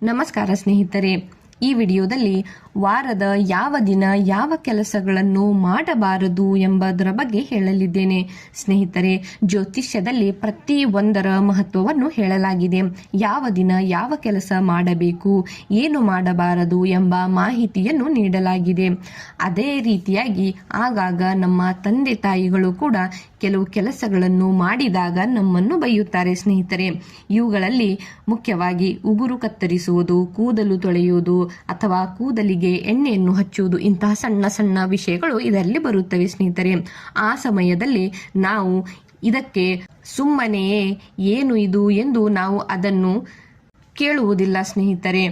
ನಮಸ್ಕಾರ ಸ್ನೇಹಿತರೆ, ಈ ವಿಡಿಯೋದಲ್ಲಿ ವಾರದ ಯಾವ ದಿನ ಯಾವ ಕೆಲಸಗಳನ್ನು ಮಾಡಬಾರದು ಎಂಬುದರ ಬಗ್ಗೆ ಹೇಳಲಿದ್ದೇನೆ. ಸ್ನೇಹಿತರೆ, ಜ್ಯೋತಿಷ್ಯದಲ್ಲಿ ಪ್ರತಿ ಒಂದರ ಮಹತ್ವವನ್ನು ಹೇಳಲಾಗಿದೆ. ಯಾವ ದಿನ ಯಾವ ಕೆಲಸ ಮಾಡಬೇಕು, ಏನು ಮಾಡಬಾರದು ಎಂಬ ಮಾಹಿತಿಯನ್ನು ನೀಡಲಾಗಿದೆ. ಅದೇ ರೀತಿಯಾಗಿ ಆಗಾಗ ನಮ್ಮ ತಂದೆ ತಾಯಿಗಳು ಕೂಡ ಕೆಲವು ಕೆಲಸಗಳನ್ನು ಮಾಡಿದಾಗ ನಮ್ಮನ್ನು ಬೈಯುತ್ತಾರೆ. ಸ್ನೇಹಿತರೆ, ಇವುಗಳಲ್ಲಿ ಮುಖ್ಯವಾಗಿ ಉಗುರು ಕತ್ತರಿಸುವುದು, ಕೂದಲು ತೊಳೆಯುವುದು ಅಥವಾ ಕೂದಲಿಗೆ ಎಣ್ಣೆಯನ್ನು ಹಚ್ಚುವುದು, ಇಂತಹ ಸಣ್ಣ ಸಣ್ಣ ವಿಷಯಗಳು ಇದರಲ್ಲಿ ಬರುತ್ತವೆ. ಸ್ನೇಹಿತರೆ, ಆ ಸಮಯದಲ್ಲಿ ನಾವು ಇದಕ್ಕೆ ಸುಮ್ಮನೆಯೇ ಏನು ಇದು ಎಂದು ನಾವು ಅದನ್ನು ಕೇಳುವುದಿಲ್ಲ ಸ್ನೇಹಿತರೆ.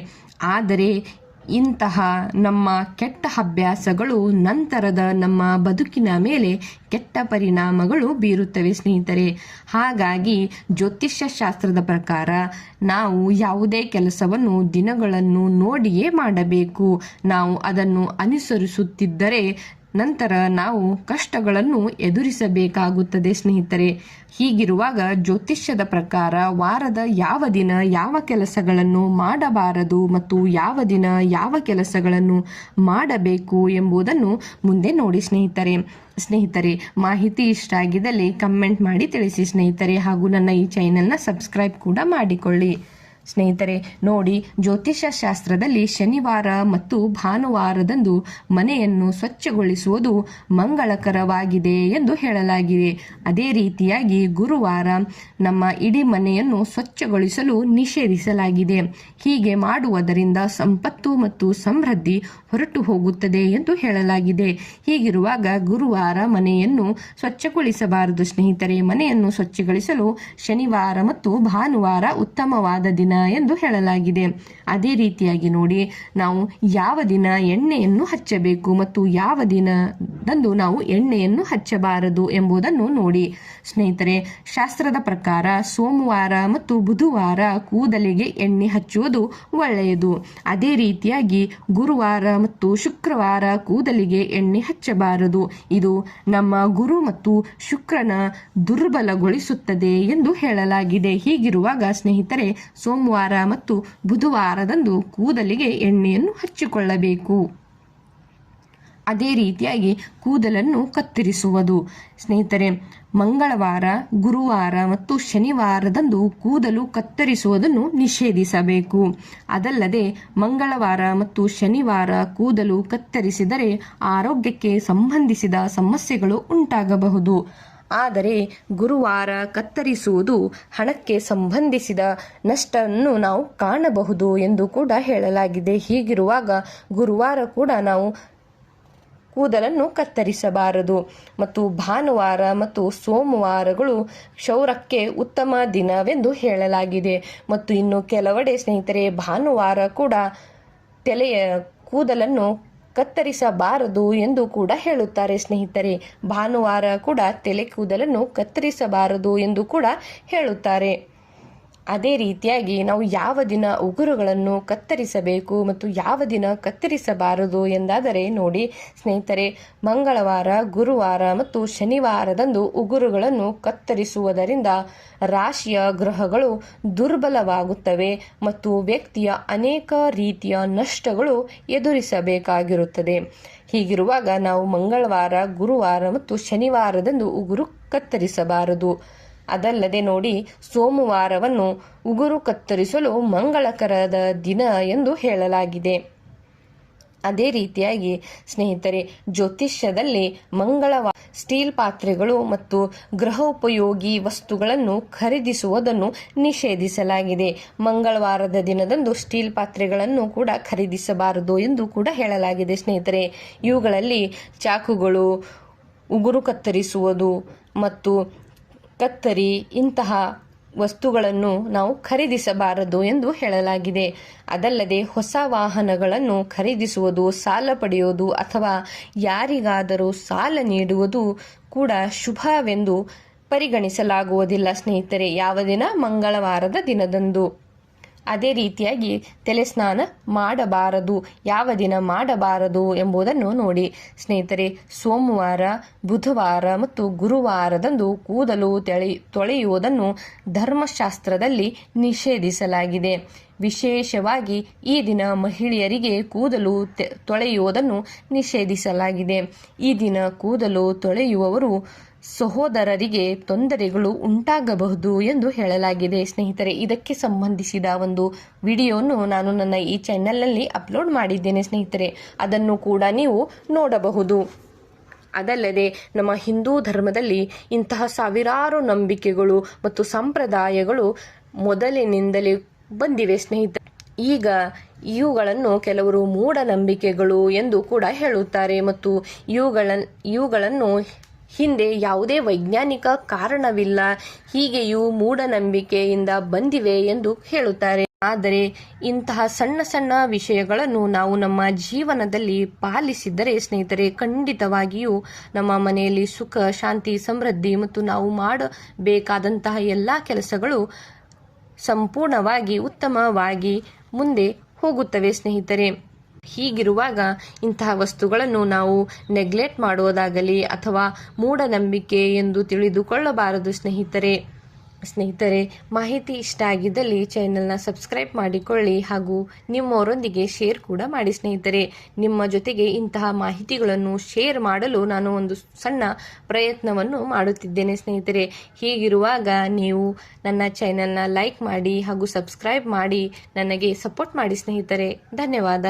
ಆದರೆ ಇಂತಹ ನಮ್ಮ ಕೆಟ್ಟ ಅಭ್ಯಾಸಗಳು ನಂತರದ ನಮ್ಮ ಬದುಕಿನ ಮೇಲೆ ಕೆಟ್ಟ ಪರಿಣಾಮಗಳು ಬೀರುತ್ತವೆ ಸ್ನೇಹಿತರೆ. ಹಾಗಾಗಿ ಜ್ಯೋತಿಷ್ಯ ಶಾಸ್ತ್ರದ ಪ್ರಕಾರ ನಾವು ಯಾವುದೇ ಕೆಲಸವನ್ನು ದಿನಗಳನ್ನು ನೋಡಿಯೇ ಮಾಡಬೇಕು. ನಾವು ಅದನ್ನು ಅನುಸರಿಸುತ್ತಿದ್ದರೆ ನಂತರ ನಾವು ಕಷ್ಟಗಳನ್ನು ಎದುರಿಸಬೇಕಾಗುತ್ತದೆ ಸ್ನೇಹಿತರೆ. ಹೀಗಿರುವಾಗ ಜ್ಯೋತಿಷ್ಯದ ಪ್ರಕಾರ ವಾರದ ಯಾವ ದಿನ ಯಾವ ಕೆಲಸಗಳನ್ನು ಮಾಡಬಾರದು ಮತ್ತು ಯಾವ ದಿನ ಯಾವ ಕೆಲಸಗಳನ್ನು ಮಾಡಬೇಕು ಎಂಬುದನ್ನು ಮುಂದೆ ನೋಡಿ ಸ್ನೇಹಿತರೆ. ಮಾಹಿತಿ ಇಷ್ಟ ಆಗಿದ್ದಲ್ಲಿ ಕಮೆಂಟ್ ಮಾಡಿ ತಿಳಿಸಿ ಸ್ನೇಹಿತರೆ, ಹಾಗೂ ನನ್ನ ಈ ಚಾನೆಲ್ನ ಸಬ್ಸ್ಕ್ರೈಬ್ ಕೂಡ ಮಾಡಿಕೊಳ್ಳಿ. ಸ್ನೇಹಿತರೆ ನೋಡಿ, ಜ್ಯೋತಿಷ್ಯ ಶಾಸ್ತ್ರದಲ್ಲಿ ಶನಿವಾರ ಮತ್ತು ಭಾನುವಾರದಂದು ಮನೆಯನ್ನು ಸ್ವಚ್ಛಗೊಳಿಸುವುದು ಮಂಗಳಕರವಾಗಿದೆ ಎಂದು ಹೇಳಲಾಗಿದೆ. ಅದೇ ರೀತಿಯಾಗಿ ಗುರುವಾರ ನಮ್ಮ ಇಡೀ ಮನೆಯನ್ನು ಸ್ವಚ್ಛಗೊಳಿಸಲು ನಿಷೇಧಿಸಲಾಗಿದೆ. ಹೀಗೆ ಮಾಡುವುದರಿಂದ ಸಂಪತ್ತು ಮತ್ತು ಸಮೃದ್ಧಿ ಹೊರಟು ಹೋಗುತ್ತದೆ ಎಂದು ಹೇಳಲಾಗಿದೆ. ಹೀಗಿರುವಾಗ ಗುರುವಾರ ಮನೆಯನ್ನು ಸ್ವಚ್ಛಗೊಳಿಸಬಾರದು ಸ್ನೇಹಿತರೆ. ಮನೆಯನ್ನು ಸ್ವಚ್ಛಗೊಳಿಸಲು ಶನಿವಾರ ಮತ್ತು ಭಾನುವಾರ ಉತ್ತಮವಾದ ದಿನ ಎಂದು ಹೇಳಲಾಗಿದೆ. ಅದೇ ರೀತಿಯಾಗಿ ನೋಡಿ, ನಾವು ಯಾವ ದಿನ ಎಣ್ಣೆಯನ್ನು ಹಚ್ಚಬೇಕು ಮತ್ತು ಯಾವ ದಿನದಂದು ನಾವು ಎಣ್ಣೆಯನ್ನು ಹಚ್ಚಬಾರದು ಎಂಬುದನ್ನು ನೋಡಿ ಸ್ನೇಹಿತರೆ. ಶಾಸ್ತ್ರದ ಪ್ರಕಾರ ಸೋಮವಾರ ಮತ್ತು ಬುಧವಾರ ಕೂದಲಿಗೆ ಎಣ್ಣೆ ಹಚ್ಚುವುದು ಒಳ್ಳೆಯದು. ಅದೇ ರೀತಿಯಾಗಿ ಗುರುವಾರ ಮತ್ತು ಶುಕ್ರವಾರ ಕೂದಲಿಗೆ ಎಣ್ಣೆ ಹಚ್ಚಬಾರದು. ಇದು ನಮ್ಮ ಗುರು ಮತ್ತು ಶುಕ್ರನ ದುರ್ಬಲಗೊಳಿಸುತ್ತದೆ ಎಂದು ಹೇಳಲಾಗಿದೆ. ಹೀಗಿರುವಾಗ ಸ್ನೇಹಿತರೆ, ಸೋಮವಾರ ಮತ್ತು ಬುಧವಾರದಂದು ಕೂದಲಿಗೆ ಎಣ್ಣೆಯನ್ನು ಹಚ್ಚಿಕೊಳ್ಳಬೇಕು. ಅದೇ ರೀತಿಯಾಗಿ ಕೂದಲನ್ನು ಕತ್ತರಿಸುವುದು ಸ್ನೇಹಿತರೆ. ಮಂಗಳವಾರ, ಗುರುವಾರ ಮತ್ತು ಶನಿವಾರದಂದು ಕೂದಲು ಕತ್ತರಿಸುವುದನ್ನು ನಿಷೇಧಿಸಬೇಕು. ಅದಲ್ಲದೆ ಮಂಗಳವಾರ ಮತ್ತು ಶನಿವಾರ ಕೂದಲು ಕತ್ತರಿಸಿದರೆ ಆರೋಗ್ಯಕ್ಕೆ ಸಂಬಂಧಿಸಿದ ಸಮಸ್ಯೆಗಳು ಉಂಟಾಗಬಹುದು. ಆದರೆ ಗುರುವಾರ ಕತ್ತರಿಸುವುದು ಹಣಕ್ಕೆ ಸಂಬಂಧಿಸಿದ ನಷ್ಟವನ್ನು ನಾವು ಕಾಣಬಹುದು ಎಂದು ಕೂಡ ಹೇಳಲಾಗಿದೆ. ಹೀಗಿರುವಾಗ ಗುರುವಾರ ಕೂಡ ನಾವು ಕೂದಲನ್ನು ಕತ್ತರಿಸಬಾರದು. ಮತ್ತು ಭಾನುವಾರ ಮತ್ತು ಸೋಮವಾರಗಳು ಕ್ಷೌರಕ್ಕೆ ಉತ್ತಮ ದಿನವೆಂದು ಹೇಳಲಾಗಿದೆ. ಮತ್ತು ಇನ್ನು ಕೆಲವೆಡೆ ಸ್ನೇಹಿತರೆ, ಭಾನುವಾರ ಕೂಡ ತಲೆಯ ಕೂದಲನ್ನು ಕತ್ತರಿಸಬಾರದು ಎಂದು ಕೂಡ ಹೇಳುತ್ತಾರೆ ಸ್ನೇಹಿತರೆ. ಭಾನುವಾರ ಕೂಡ ತಲೆ ಕೂದಲನ್ನು ಕತ್ತರಿಸಬಾರದು ಎಂದು ಕೂಡ ಹೇಳುತ್ತಾರೆ. ಅದೇ ರೀತಿಯಾಗಿ ನಾವು ಯಾವ ದಿನ ಉಗುರುಗಳನ್ನು ಕತ್ತರಿಸಬೇಕು ಮತ್ತು ಯಾವ ದಿನ ಕತ್ತರಿಸಬಾರದು ಎಂದಾದರೆ ನೋಡಿ ಸ್ನೇಹಿತರೆ, ಮಂಗಳವಾರ, ಗುರುವಾರ ಮತ್ತು ಶನಿವಾರದಂದು ಉಗುರುಗಳನ್ನು ಕತ್ತರಿಸುವುದರಿಂದ ರಾಶಿಯ ಗ್ರಹಗಳು ದುರ್ಬಲವಾಗುತ್ತವೆ ಮತ್ತು ವ್ಯಕ್ತಿಯ ಅನೇಕ ರೀತಿಯ ನಷ್ಟಗಳು ಎದುರಿಸಬೇಕಾಗಿರುತ್ತದೆ. ಹೀಗಿರುವಾಗ ನಾವು ಮಂಗಳವಾರ, ಗುರುವಾರ ಮತ್ತು ಶನಿವಾರದಂದು ಉಗುರು ಕತ್ತರಿಸಬಾರದು. ಅದಲ್ಲದೆ ನೋಡಿ, ಸೋಮವಾರವನ್ನು ಉಗುರು ಕತ್ತರಿಸಲು ಮಂಗಳಕರದ ದಿನ ಎಂದು ಹೇಳಲಾಗಿದೆ. ಅದೇ ರೀತಿಯಾಗಿ ಸ್ನೇಹಿತರೆ, ಜ್ಯೋತಿಷ್ಯದಲ್ಲಿ ಮಂಗಳವಾರ ಸ್ಟೀಲ್ ಪಾತ್ರೆಗಳು ಮತ್ತು ಗೃಹೋಪಯೋಗಿ ವಸ್ತುಗಳನ್ನು ಖರೀದಿಸುವುದನ್ನು ನಿಷೇಧಿಸಲಾಗಿದೆ. ಮಂಗಳವಾರದ ದಿನದಂದು ಸ್ಟೀಲ್ ಪಾತ್ರೆಗಳನ್ನು ಕೂಡ ಖರೀದಿಸಬಾರದು ಎಂದು ಕೂಡ ಹೇಳಲಾಗಿದೆ ಸ್ನೇಹಿತರೆ. ಇವುಗಳಲ್ಲಿ ಚಾಕುಗಳು, ಉಗುರು ಕತ್ತರಿಸುವುದು ಮತ್ತು ಕತ್ತರಿ ಇಂತಹ ವಸ್ತುಗಳನ್ನು ನಾವು ಖರೀದಿಸಬಾರದು ಎಂದು ಹೇಳಲಾಗಿದೆ. ಅದಲ್ಲದೆ ಹೊಸ ವಾಹನಗಳನ್ನು ಖರೀದಿಸುವುದು, ಸಾಲ ಪಡೆಯುವುದು ಅಥವಾ ಯಾರಿಗಾದರೂ ಸಾಲ ನೀಡುವುದು ಕೂಡ ಶುಭವೆಂದು ಪರಿಗಣಿಸಲಾಗುವುದಿಲ್ಲ ಸ್ನೇಹಿತರೆ. ಯಾವ ದಿನ? ಮಂಗಳವಾರದ ದಿನದಂದು. ಅದೇ ರೀತಿಯಾಗಿ ತಲೆ ಸ್ನಾನ ಮಾಡಬಾರದು, ಯಾವ ದಿನ ಮಾಡಬಾರದು ಎಂಬುದನ್ನು ನೋಡಿ ಸ್ನೇಹಿತರೆ. ಸೋಮವಾರ, ಬುಧವಾರ ಮತ್ತು ಗುರುವಾರದಂದು ಕೂದಲು ತೊಳೆಯುವುದನ್ನು ಧರ್ಮಶಾಸ್ತ್ರದಲ್ಲಿ ನಿಷೇಧಿಸಲಾಗಿದೆ. ವಿಶೇಷವಾಗಿ ಈ ದಿನ ಮಹಿಳೆಯರಿಗೆ ಕೂದಲು ತೊಳೆಯುವುದನ್ನು ನಿಷೇಧಿಸಲಾಗಿದೆ. ಈ ದಿನ ಕೂದಲು ತೊಳೆಯುವವರು ಸಹೋದರರಿಗೆ ತೊಂದರೆಗಳು ಉಂಟಾಗಬಹುದು ಎಂದು ಹೇಳಲಾಗಿದೆ. ಸ್ನೇಹಿತರೆ, ಇದಕ್ಕೆ ಸಂಬಂಧಿಸಿದ ಒಂದು ವಿಡಿಯೋವನ್ನು ನಾನು ನನ್ನ ಈ ಚಾನೆಲ್ನಲ್ಲಿ ಅಪ್ಲೋಡ್ ಮಾಡಿದ್ದೇನೆ ಸ್ನೇಹಿತರೆ, ಅದನ್ನು ಕೂಡ ನೀವು ನೋಡಬಹುದು. ಅದಲ್ಲದೆ ನಮ್ಮ ಹಿಂದೂ ಧರ್ಮದಲ್ಲಿ ಇಂತಹ ಸಾವಿರಾರು ನಂಬಿಕೆಗಳು ಮತ್ತು ಸಂಪ್ರದಾಯಗಳು ಮೊದಲಿನಿಂದಲೇ ಬಂದಿವೆ ಸ್ನೇಹಿತರೆ. ಈಗ ಇವುಗಳನ್ನು ಕೆಲವರು ಮೂಢನಂಬಿಕೆಗಳು ಎಂದು ಕೂಡ ಹೇಳುತ್ತಾರೆ ಮತ್ತು ಇವುಗಳನ್ನು ಹಿಂದೆ ಯಾವುದೇ ವೈಜ್ಞಾನಿಕ ಕಾರಣವಿಲ್ಲ, ಹೀಗೆಯೂ ಮೂಢನಂಬಿಕೆಯಿಂದ ಬಂದಿವೆ ಎಂದು ಹೇಳುತ್ತಾರೆ. ಆದರೆ ಇಂತಹ ಸಣ್ಣ ಸಣ್ಣ ವಿಷಯಗಳನ್ನು ನಾವು ನಮ್ಮ ಜೀವನದಲ್ಲಿ ಪಾಲಿಸಿದರೆ ಸ್ನೇಹಿತರೆ, ಖಂಡಿತವಾಗಿಯೂ ನಮ್ಮ ಮನೆಯಲ್ಲಿ ಸುಖ, ಶಾಂತಿ, ಸಮೃದ್ಧಿ ಮತ್ತು ನಾವು ಮಾಡಬೇಕಾದಂತಹ ಎಲ್ಲ ಕೆಲಸಗಳು ಸಂಪೂರ್ಣವಾಗಿ ಉತ್ತಮವಾಗಿ ಮುಂದೆ ಹೋಗುತ್ತವೆ ಸ್ನೇಹಿತರೆ. ಹೀಗಿರುವಾಗ ಇಂತಹ ವಸ್ತುಗಳನ್ನು ನಾವು ನೆಗ್ಲೆಕ್ಟ್ ಮಾಡುವುದಾಗಲಿ ಅಥವಾ ಮೂಢನಂಬಿಕೆ ಎಂದು ತಿಳಿದುಕೊಳ್ಳಬಾರದು ಸ್ನೇಹಿತರೆ. ಮಾಹಿತಿ ಇಷ್ಟ ಆಗಿದ್ದಲ್ಲಿ ಚಾನೆಲ್ನ ಸಬ್ಸ್ಕ್ರೈಬ್ ಮಾಡಿಕೊಳ್ಳಿ ಹಾಗೂ ನಿಮ್ಮವರೊಂದಿಗೆ ಶೇರ್ ಕೂಡ ಮಾಡಿ ಸ್ನೇಹಿತರೆ. ನಿಮ್ಮ ಜೊತೆಗೆ ಇಂತಹ ಮಾಹಿತಿಗಳನ್ನು ಶೇರ್ ಮಾಡಲು ನಾನು ಒಂದು ಸಣ್ಣ ಪ್ರಯತ್ನವನ್ನು ಮಾಡುತ್ತಿದ್ದೇನೆ ಸ್ನೇಹಿತರೆ. ಹೀಗಿರುವಾಗ ನೀವು ನನ್ನ ಚಾನೆಲ್ನ ಲೈಕ್ ಮಾಡಿ ಹಾಗೂ ಸಬ್ಸ್ಕ್ರೈಬ್ ಮಾಡಿ ನನಗೆ ಸಪೋರ್ಟ್ ಮಾಡಿ ಸ್ನೇಹಿತರೆ. ಧನ್ಯವಾದ.